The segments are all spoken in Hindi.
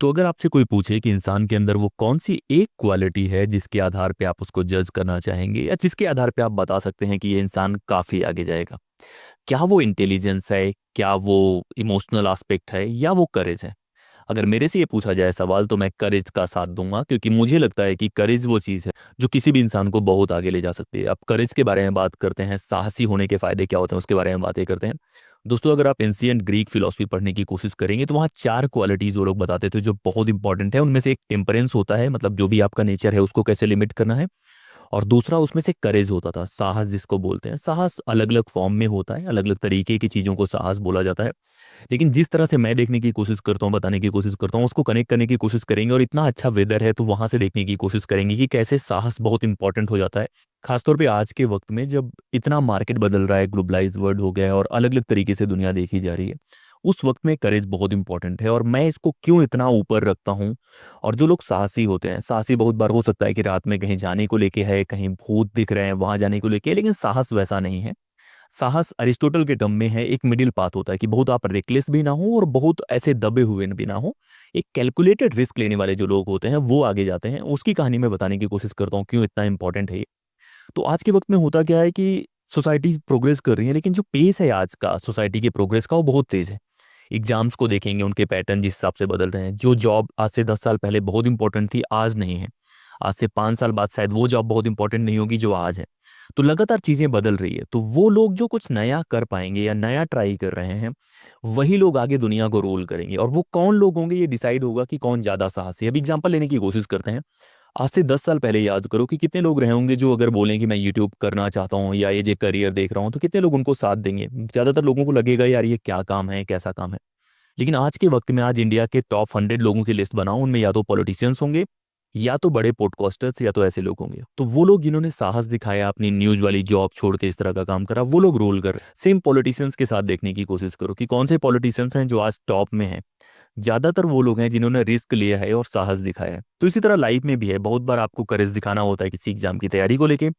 तो अगर आपसे कोई पूछे कि इंसान के अंदर वो कौन सी एक क्वालिटी है जिसके आधार पे आप उसको जज करना चाहेंगे या जिसके आधार पे आप बता सकते हैं कि ये इंसान काफ़ी आगे जाएगा, क्या वो इंटेलिजेंस है, क्या वो इमोशनल एस्पेक्ट है या वो करेज है? अगर मेरे से ये पूछा जाए सवाल तो मैं करेज का साथ दूंगा, क्योंकि मुझे लगता है कि करेज वो चीज़ है जो किसी भी इंसान को बहुत आगे ले जा सकती है। अब करेज के बारे में बात करते हैं, साहसी होने के फायदे क्या होते हैं उसके बारे में बातें करते हैं। दोस्तों, अगर आप एंशियंट ग्रीक फिलोसफी पढ़ने की कोशिश करेंगे तो वहाँ चार क्वालिटीज वो लोग बताते थे जो बहुत इंपॉर्टेंट है। उनमें से एक टेम्परेंस होता है, मतलब जो भी आपका नेचर है उसको कैसे लिमिट करना है। और दूसरा उसमें से करेज होता था, साहस जिसको बोलते हैं। साहस अलग अलग फॉर्म में होता है, अलग अलग तरीके की चीज़ों को साहस बोला जाता है। लेकिन जिस तरह से मैं देखने की कोशिश करता हूँ, बताने की कोशिश करता हूँ, उसको कनेक्ट करने की कोशिश करेंगे। और इतना अच्छा वेदर है तो वहां से देखने की कोशिश करेंगे कि कैसे साहस बहुत इंपॉर्टेंट हो जाता है। खासतौर पे आज के वक्त में जब इतना मार्केट बदल रहा है, ग्लोबलाइज वर्ल्ड हो गया है और अलग अलग तरीके से दुनिया देखी जा रही है, उस वक्त में करेज बहुत इंपॉर्टेंट है। और मैं इसको क्यों इतना ऊपर रखता हूँ। और जो लोग साहसी होते हैं, साहसी बहुत बार हो सकता है कि रात में कहीं जाने को लेके है, कहीं भूत दिख रहे हैं वहां जाने को लेके, लेकिन साहस वैसा नहीं है। साहस अरिस्टोटल के टर्म में है, एक मिडिल पाथ होता है कि बहुत आप रेकलेस भी ना हो और बहुत ऐसे दबे हुए भी ना हो। एक कैलकुलेटेड रिस्क लेने वाले जो लोग होते हैं वो आगे जाते हैं। उसकी कहानी मैं बताने की कोशिश करता हूँ क्यों इतना इंपॉर्टेंट है ये। तो आज के वक्त में होता क्या है कि सोसाइटी प्रोग्रेस कर रही है, लेकिन जो पेस है आज का सोसाइटी के प्रोग्रेस का वो बहुत तेज है। एग्जाम्स को देखेंगे, उनके पैटर्न जिस हिसाब से बदल रहे हैं। जो जॉब आज से 10 साल पहले बहुत इंपॉर्टेंट थी आज नहीं है। आज से 5 साल बाद शायद वो जॉब बहुत इंपॉर्टेंट नहीं होगी जो आज है। तो लगातार चीजें बदल रही है, तो वो लोग जो कुछ नया कर पाएंगे या नया ट्राई कर रहे हैं वही लोग आगे दुनिया को रोल करेंगे। और वो कौन लोग होंगे ये डिसाइड होगा कि कौन ज्यादा साहसी है। अभी एग्जाम्पल लेने की कोशिश करते हैं। आज से 10 साल पहले याद करो कि कितने लोग रहे होंगे जो अगर बोलें कि मैं यूट्यूब करना चाहता हूँ या ये जो करियर देख रहा हूँ, तो कितने लोग उनको साथ देंगे। ज्यादातर लोगों को लगेगा यार ये क्या काम है, कैसा काम है। लेकिन आज के वक्त में, आज इंडिया के टॉप 100 लोगों की लिस्ट बनाओ, उनमें या तो पॉलिटिशियंस होंगे या तो बड़े पॉडकास्टर्स या तो ऐसे लोग होंगे। तो वो लोग जिन्होंने साहस दिखाया, अपनी न्यूज वाली जॉब छोड़ के इस तरह का काम करा, वो लोग रोल कर रहे हैं। सेम पॉलिटिशियंस के साथ देखने की कोशिश करो कि कौन से पॉलिटिशियंस हैं जो आज टॉप में हैं। ज्यादातर वो लोग हैं जिन्होंने रिस्क लिया है और साहस दिखाया है। तो इसी तरह लाइफ में भी है, बहुत बार आपको करेज दिखाना होता है किसी एग्जाम की तैयारी को लेके।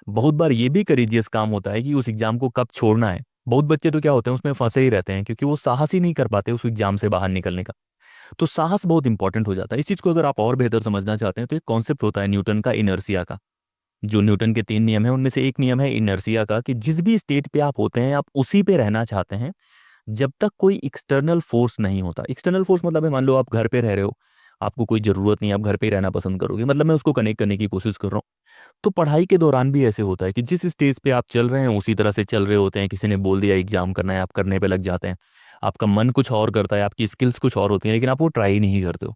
बहुत बार ये भी करेजियस काम होता है कि उस एग्जाम को कब छोड़ना है। बहुत बच्चे तो क्या होते हैं उसमें फंसे ही रहते हैं क्योंकि वो साहस ही नहीं कर पाते उस एग्जाम से बाहर निकलने का। तो साहस बहुत इंपॉर्टेंट हो जाता है। इस चीज को अगर आप और बेहतर समझना चाहते हैं तो एक कॉन्सेप्ट होता है न्यूटन का, इनर्सिया का। जो न्यूटन के 3 नियम है उनमें से एक नियम है इनर्सिया का, कि जिस भी स्टेट पे आप होते हैं आप उसी पे रहना चाहते हैं जब तक कोई एक्सटर्नल फोर्स नहीं होता। एक्सटर्नल फोर्स मतलब है, मान लो आप घर पे रह रहे हो, आपको कोई जरूरत नहीं, आप घर पे ही रहना पसंद करोगे। मतलब मैं उसको कनेक्ट करने की कोशिश कर रहा हूँ। तो पढ़ाई के दौरान भी ऐसे होता है कि जिस स्टेज पे आप चल रहे हैं उसी तरह से चल रहे होते हैं। किसी ने बोल दिया एग्जाम करना है, आप करने पे लग जाते हैं। आपका मन कुछ और करता है, आपकी स्किल्स कुछ और होती हैं, लेकिन आप वो ट्राई नहीं करते हो।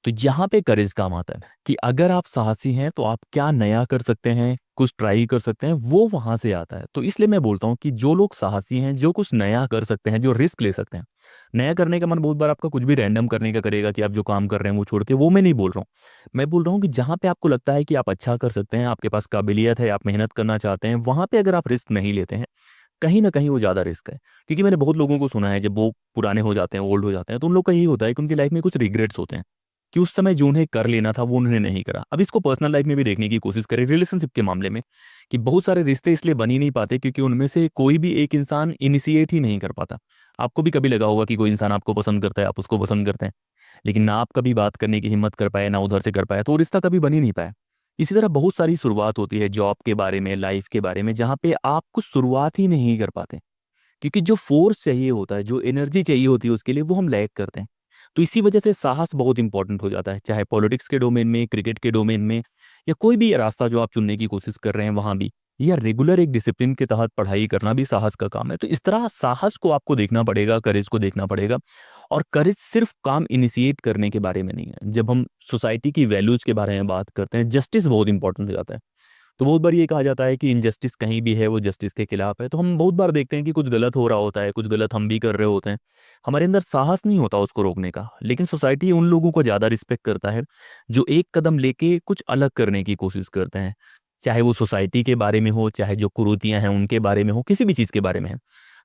तो यहाँ पे करेज काम आता है कि अगर आप साहसी हैं तो आप क्या नया कर सकते हैं, कुछ ट्राई कर सकते हैं, वो वहां से आता है। तो इसलिए मैं बोलता हूँ कि जो लोग साहसी हैं, जो कुछ नया कर सकते हैं, जो रिस्क ले सकते हैं। नया करने का मन बहुत बार आपका कुछ भी रैंडम करने का करेगा कि आप जो काम कर रहे हैं वो छोड़ के, वो मैं नहीं बोल रहा हूँ। मैं बोल रहा हूँ कि जहाँ पे आपको लगता है कि आप अच्छा कर सकते हैं, आपके पास काबिलियत है, आप मेहनत करना चाहते हैं, वहां पे अगर आप रिस्क नहीं लेते हैं, कहीं ना कहीं वो ज्यादा रिस्क है। क्योंकि मैंने बहुत लोगों को सुना है जब वो पुराने हो जाते हैं, ओल्ड हो जाते हैं, तो उन लोग का यही होता है कि उनकी लाइफ में कुछ रिग्रेट्स होते हैं कि उस समय जो उन्हें कर लेना था वो उन्होंने नहीं करा। अब इसको पर्सनल लाइफ में भी देखने की कोशिश करें, रिलेशनशिप के मामले में, कि बहुत सारे रिश्ते इसलिए बन ही नहीं पाते क्योंकि उनमें से कोई भी एक इंसान इनिशिएट ही नहीं कर पाता। आपको भी कभी लगा होगा कि कोई इंसान आपको पसंद करता है, आप उसको पसंद करते हैं, लेकिन ना आप कभी बात करने की हिम्मत कर पाए, ना उधर से कर पाए, तो वो रिश्ता कभी बन ही नहीं पाया। इसी तरह बहुत सारी शुरुआत होती है जॉब के बारे में, लाइफ के बारे में, जहाँ पे आप कुछ शुरुआत ही नहीं कर पाते क्योंकि जो फोर्स चाहिए होता है, जो एनर्जी चाहिए होती है उसके लिए, वो हम लैक करते हैं। तो इसी वजह से साहस बहुत इंपॉर्टेंट हो जाता है, चाहे पॉलिटिक्स के डोमेन में, क्रिकेट के डोमेन में, या कोई भी रास्ता जो आप चुनने की कोशिश कर रहे हैं वहां भी, या रेगुलर एक डिसिप्लिन के तहत पढ़ाई करना भी साहस का काम है। तो इस तरह साहस को आपको देखना पड़ेगा, करेज को देखना पड़ेगा। और करेज सिर्फ काम इनिशिएट करने के बारे में नहीं है। जब हम सोसाइटी की वैल्यूज के बारे में बात करते हैं, जस्टिस बहुत इंपॉर्टेंट हो जाता है। तो बहुत बार ये कहा जाता है कि इनजस्टिस कहीं भी है वो जस्टिस के खिलाफ है। तो हम बहुत बार देखते हैं कि कुछ गलत हो रहा होता है, कुछ गलत हम भी कर रहे होते हैं, हमारे अंदर साहस नहीं होता उसको रोकने का। लेकिन सोसाइटी उन लोगों को ज़्यादा रिस्पेक्ट करता है जो एक कदम लेके कुछ अलग करने की कोशिश करते हैं, चाहे वो सोसाइटी के बारे में हो, चाहे जो कुरीतियां हैं उनके बारे में हो, किसी भी चीज़ के बारे में है।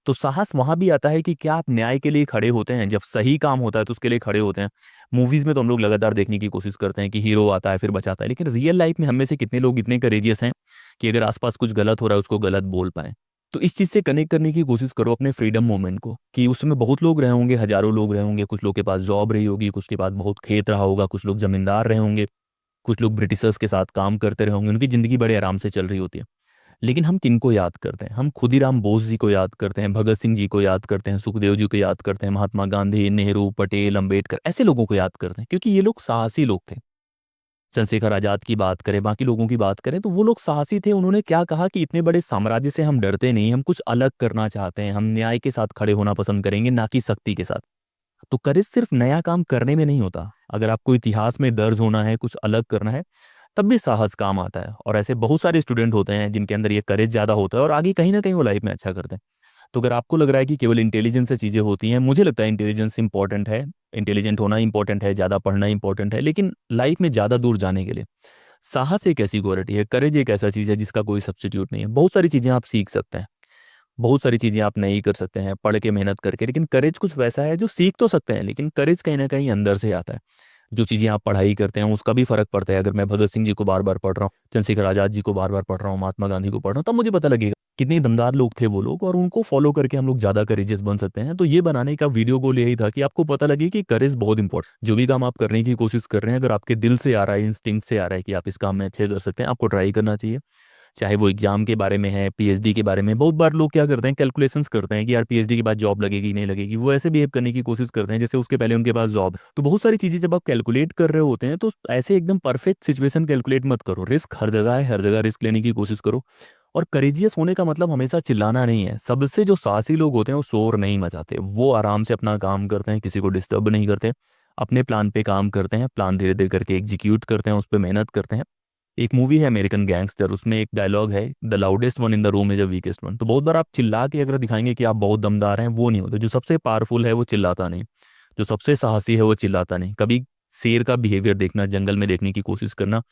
तो साहस वहां भी आता है कि क्या आप न्याय के लिए खड़े होते हैं, जब सही काम होता है तो उसके लिए खड़े होते हैं। मूवीज में तो हम लोग लगातार देखने की कोशिश करते हैं कि हीरो आता है फिर बचाता है, लेकिन रियल लाइफ में हम में से कितने लोग इतने करेजियस हैं कि अगर आसपास कुछ गलत हो रहा है उसको गलत बोल पाए। तो इस चीज़ से कनेक्ट करने की कोशिश करो अपने फ्रीडम मोमेंट को, कि उसमें बहुत लोग रहे होंगे, हज़ारों लोग रहे होंगे, कुछ लोग के पास जॉब रही होगी, कुछ के पास बहुत खेत रहा होगा, कुछ लोग ज़मींदार रहे होंगे, कुछ लोग ब्रिटिशर्स के साथ काम करते रहे होंगे, उनकी ज़िंदगी बड़े आराम से चल रही होती है। लेकिन हम किनको याद करते हैं? हम खुदीराम बोस जी को याद करते हैं, भगत सिंह जी को याद करते हैं, सुखदेव जी को याद करते हैं, महात्मा गांधी, नेहरू, पटेल, अंबेडकर, ऐसे लोगों को याद करते हैं क्योंकि ये लोग साहसी लोग थे। चंद्रशेखर आज़ाद की बात करें, बाकी लोगों की बात करें, तो वो लोग साहसी थे। उन्होंने क्या कहा कि इतने बड़े साम्राज्य से हम डरते नहीं, हम कुछ अलग करना चाहते हैं, हम न्याय के साथ खड़े होना पसंद करेंगे, ना कि सख्ती के साथ। तो करेज सिर्फ नया काम करने में नहीं होता। अगर आपको इतिहास में दर्ज होना है, कुछ अलग करना है, तब भी साहस काम आता है। और ऐसे बहुत सारे स्टूडेंट होते हैं जिनके अंदर ये करेज ज़्यादा होता है और आगे कहीं ना कहीं वो लाइफ में अच्छा करते हैं। तो अगर आपको लग रहा है कि केवल इंटेलिजेंस से चीज़ें होती हैं, मुझे लगता है इंटेलिजेंस इंपॉर्टेंट है, इंटेलिजेंट होना इंपॉर्टेंट है, ज़्यादा पढ़ना इंपॉर्टेंट है, लेकिन लाइफ में ज़्यादा दूर जाने के लिए साहस एक ऐसी क्वालिटी है, करेज एक ऐसा चीज़ है जिसका कोई सब्स्टिट्यूट नहीं है। बहुत सारी चीज़ें आप सीख सकते हैं, बहुत सारी चीज़ें आप नहीं कर सकते हैं पढ़ के, मेहनत करके, लेकिन करेज कुछ वैसा है जो सीख तो सकते हैं, लेकिन करेज कहीं न कहीं अंदर से आता है। जो चीज़ें आप पढ़ाई करते हैं उसका भी फ़र्क पड़ता है। अगर मैं भगत सिंह जी को बार-बार पढ़ रहा हूँ, चंद्रशेखर आज़ाद जी को बार-बार पढ़ रहा हूँ, महात्मा गांधी को पढ़ रहा हूँ, तब मुझे पता लगेगा कितने दमदार लोग थे वो लोग, और उनको फ़ॉलो करके हम लोग ज़्यादा करेजियस बन सकते हैं। तो ये बनाने का वीडियो गोल यही था कि आपको पता लगे कि करेज बहुत इंपॉर्टेंट। जो भी काम आप करने की कोशिश कर रहे हैं, अगर आपके दिल से आ रहा है, इंस्टिंक्ट से आ रहा है कि आप इस काम में अच्छे कर सकते हैं, आपको ट्राई करना चाहिए। चाहे वो एग्जाम के बारे में है, पीएचडी के बारे में। बहुत बार लोग क्या करते हैं, कैलकुलेशंस करते हैं कि यार पीएचडी के बाद जॉब लगेगी नहीं लगेगी। वो ऐसे बिहेव करने की कोशिश करते हैं जैसे उसके पहले उनके पास जॉब। तो बहुत सारी चीज़ें जब आप कैलकुलेट कर रहे होते हैं तो ऐसे एकदम परफेक्ट सिचुएशन कैलकुलेट मत करो। रिस्क हर जगह है, हर जगह रिस्क लेने की कोशिश करो। और करेजियस होने का मतलब हमेशा चिल्लाना नहीं है। सबसे जो साहसी लोग होते हैं वो शोर नहीं मचाते, वो आराम से अपना काम करते हैं, किसी को डिस्टर्ब नहीं करते, अपने प्लान पे काम करते हैं, प्लान धीरे धीरे करके एग्जीक्यूट करते हैं, उस पर मेहनत करते हैं। एक मूवी है अमेरिकन गैंगस्टर, उसमें एक डायलॉग है, the loudest one in the room is the weakest one. तो बहुत बार आप चिल्ला के अगर दिखाएंगे कि आप बहुत दमदार हैं, वो नहीं होता। जो सबसे पावरफुल है वो चिल्लाता नहीं, जो सबसे साहसी है वो चिल्लाता नहीं। कभी शेर का बिहेवियर देखना, जंगल में देखने की कोशिश करना,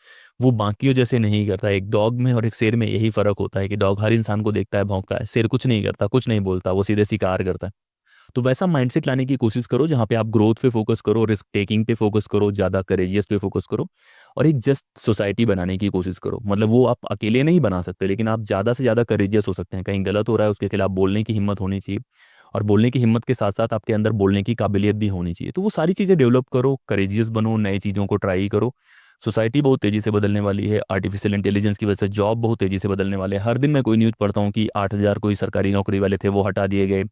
वो बाकियों जैसे नहीं करता। एक डॉग में और एक शेर में यही फर्क होता है कि डॉग हर इंसान को देखता है, भौंकता है, शेर कुछ नहीं करता, कुछ नहीं बोलता, वो सीधे शिकार करता है। तो वैसा माइंडसेट लाने की कोशिश करो जहाँ पे आप ग्रोथ पे फोकस करो, रिस्क टेकिंग पे फोकस करो, ज़्यादा करेजियस पे फोकस करो, और एक जस्ट सोसाइटी बनाने की कोशिश करो। मतलब वो आप अकेले नहीं बना सकते, लेकिन आप ज़्यादा से ज़्यादा करेजियस हो सकते हैं। कहीं गलत हो रहा है उसके खिलाफ बोलने की हिम्मत होनी चाहिए, और बोलने की हिम्मत के साथ साथ आपके अंदर बोलने की काबिलियत भी होनी चाहिए। तो वो सारी चीज़ें डेवलप करो, करेजियस बनो, नई चीज़ों को ट्राई करो। सोसाइटी बहुत तेज़ी से बदलने वाली है, आर्टिफिशियल इंटेलिजेंस की वजह से जॉब बहुत तेज़ी से बदलने वाले हैं। हर दिन मैं कोई न्यूज़ पढ़ता हूँ कि 8,000 कोई सरकारी नौकरी वाले थे वो हटा दिए गए,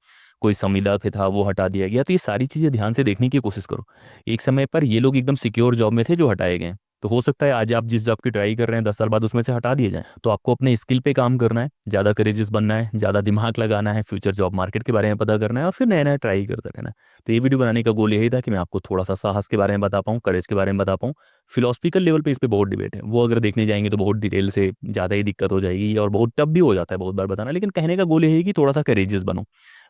कोई संविदा पे था वो हटा दिया गया। तो ये सारी चीज़ें ध्यान से देखने की कोशिश करो। एक समय पर ये लोग एकदम सिक्योर जॉब में थे जो हटाए गए। तो हो सकता है आज आप जिस जॉब की ट्राई कर रहे हैं 10 साल बाद उसमें से हटा दिए जाएँ। तो आपको अपने स्किल पे काम करना है, ज़्यादा करेजियस बनना है, ज़्यादा दिमाग लगाना है, फ्यूचर जॉब मार्केट के बारे में पता करना है, और फिर नया-नया ट्राई करते रहना है। तो ये वीडियो बनाने का गोल यही था कि मैं आपको थोड़ा-सा साहस के बारे में बता पाऊँ, करेज के बारे में बता पाऊँ। फिलॉसफिकल लेवल पे इस पे बहुत डिबेट है। वो अगर देखने जाएँगे तो बहुत डिटेल से ज़्यादा ही दिक्कत हो जाएगी और बहुत टफ भी हो जाता है बहुत बार बताना। लेकिन कहने का गोल यही है कि थोड़ा-सा करेजियस बनो।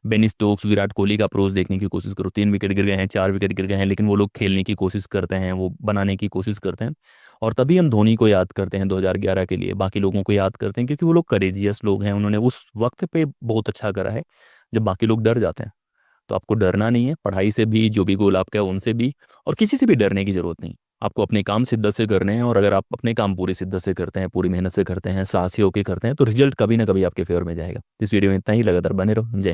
बेन स्टोक्स, विराट कोहली का अप्रोच देखने की कोशिश करो। 3 विकेट गिर गए हैं, 4 विकेट गिर गए हैं, लेकिन वो लोग खेलने की कोशिश करते हैं, वो बनाने की कोशिश करते हैं। और तभी हम धोनी को याद करते हैं 2011 के लिए, बाकी लोगों को याद करते हैं क्योंकि वो लोग करेजियस लोग हैं। उन्होंने उस वक़्त पे बहुत अच्छा करा है, जब बाकी लोग डर जाते हैं। तो आपको डरना नहीं है, पढ़ाई से भी, जो भी गोल आपका है उनसे भी, और किसी से भी डरने की ज़रूरत नहीं। आपको अपने काम शिद्दत से करने हैं, और अगर आप अपने काम पूरी शिद्दत से करते हैं, पूरी मेहनत से करते हैं, साहसी होके करते हैं, तो रिज़ल्ट कभी ना कभी आपके फ़ेवर में जाएगा। इस वीडियो में इतना ही, लगातार बने रहो। जय हिंद।